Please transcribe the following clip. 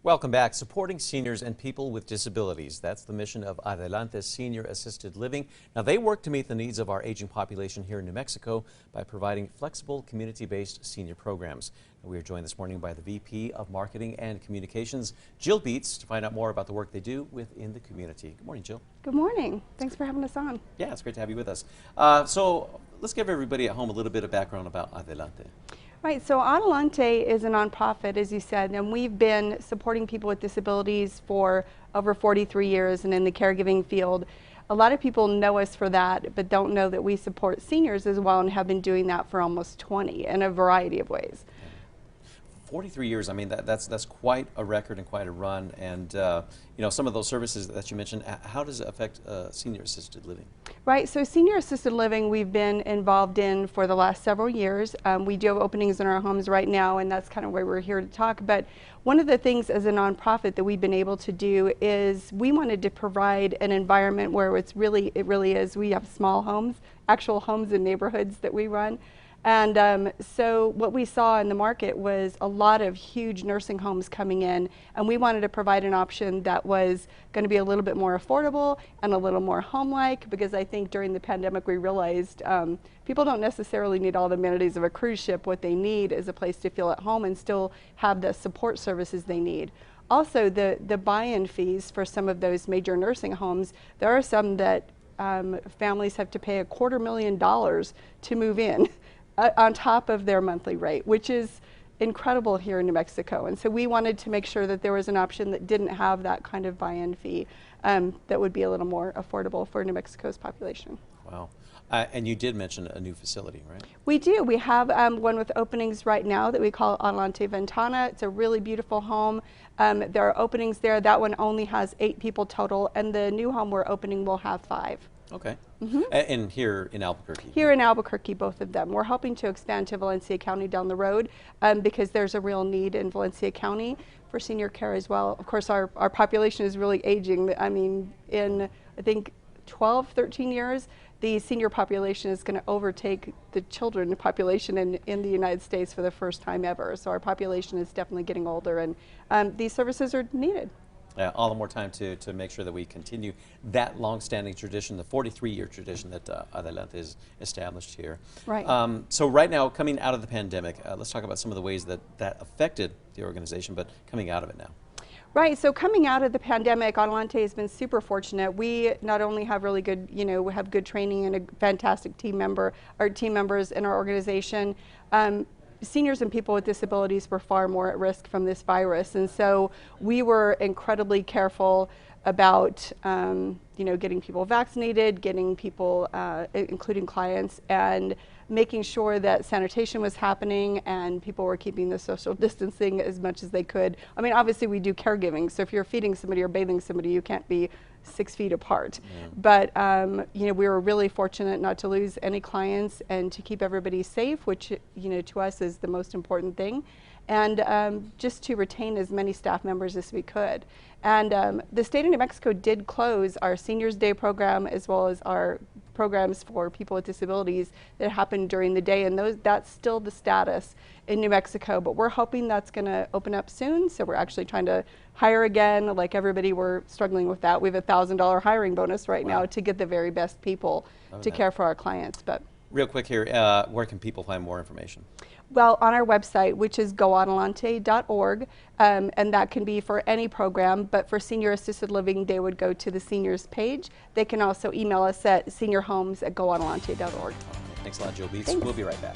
Welcome back. Supporting seniors and people with disabilities. That's the mission of Adelante Senior Assisted Living. Now, they work to meet the needs of our aging population here in New Mexico by providing flexible, community-based senior programs. And we are joined this morning by the VP of Marketing and Communications, Jill Beets, to find out more about the work they do within the community. Good morning, Jill. Good morning. Thanks for having us on. Yeah, it's great to have you with us. So let's give everybody at home a little bit of background about Adelante. Right, so Adelante is a nonprofit, as you said, and we've been supporting people with disabilities for over 43 years and in the caregiving field. A lot of people know us for that, but don't know that we support seniors as well and have been doing that for almost 20 in a variety of ways. 43 years, I mean, that's quite a record and quite a run. And, you know, some of those services that you mentioned, how does it affect senior assisted living? Right, so senior assisted living we've been involved in for the last several years. We do have openings in our homes right now, and that's kind of where we're here to talk. But one of the things as a nonprofit that we've been able to do is we wanted to provide an environment where it really is. We have small homes, actual homes in neighborhoods that we run. And so what we saw in the market was a lot of huge nursing homes coming in, and we wanted to provide an option that was going to be a little bit more affordable and a little more home-like, because I think during the pandemic we realized people don't necessarily need all the amenities of a cruise ship. What they need is a place to feel at home and still have the support services they need. Also, the buy-in fees for some of those major nursing homes, there are some that families have to pay $250,000 to move in. On top of their monthly rate, which is incredible here in New Mexico. And so we wanted to make sure that there was an option that didn't have that kind of buy-in fee that would be a little more affordable for New Mexico's population. Wow. And you did mention a new facility, right? We do. We have one with openings right now that we call Adelante Ventana. It's a really beautiful home. There are openings there. That one only has 8 people total, and the new home we're opening will have 5. Okay. And here in Albuquerque? Here in Albuquerque, both of them. We're hoping to expand to Valencia County down the road because there's a real need in Valencia County for senior care as well. Of course, our population is really aging. I mean, in I think 12, 13 years, the senior population is going to overtake the children population in the United States for the first time ever. So our population is definitely getting older, and these services are needed. All the more time to make sure that we continue that long-standing tradition, the 43-year tradition that Adelante is established here. Right. So right now, coming out of the pandemic, let's talk about some of the ways that affected the organization, but coming out of it now. Right, so coming out of the pandemic, Adelante has been super fortunate. We not only have really good, we have good training and a fantastic team members in our organization. Seniors and people with disabilities were far more at risk from this virus, and so we were incredibly careful about getting people vaccinated, getting people, including clients, and making sure that sanitation was happening and people were keeping the social distancing as much as they could. I mean, obviously we do caregiving, so if you're feeding somebody or bathing somebody, you can't be 6 feet apart. Yeah. But we were really fortunate not to lose any clients and to keep everybody safe, which to us is the most important thing, and just to retain as many staff members as we could. And the state of New Mexico did close our Seniors Day program as well as our programs for people with disabilities that happened during the day, and that's still the status in New Mexico, but we're hoping that's going to open up soon. So we're actually trying to hire again. Like everybody, we're struggling with that. We have a $1,000 hiring bonus right now to get the very best people to care for our clients. But real quick here, where can people find more information? Well, on our website, which is goadelante.org, and that can be for any program, but for senior assisted living, they would go to the seniors page. They can also email us at seniorhomes@goadelante.org. Thanks a lot, Jill Beets. Thanks. We'll be right back.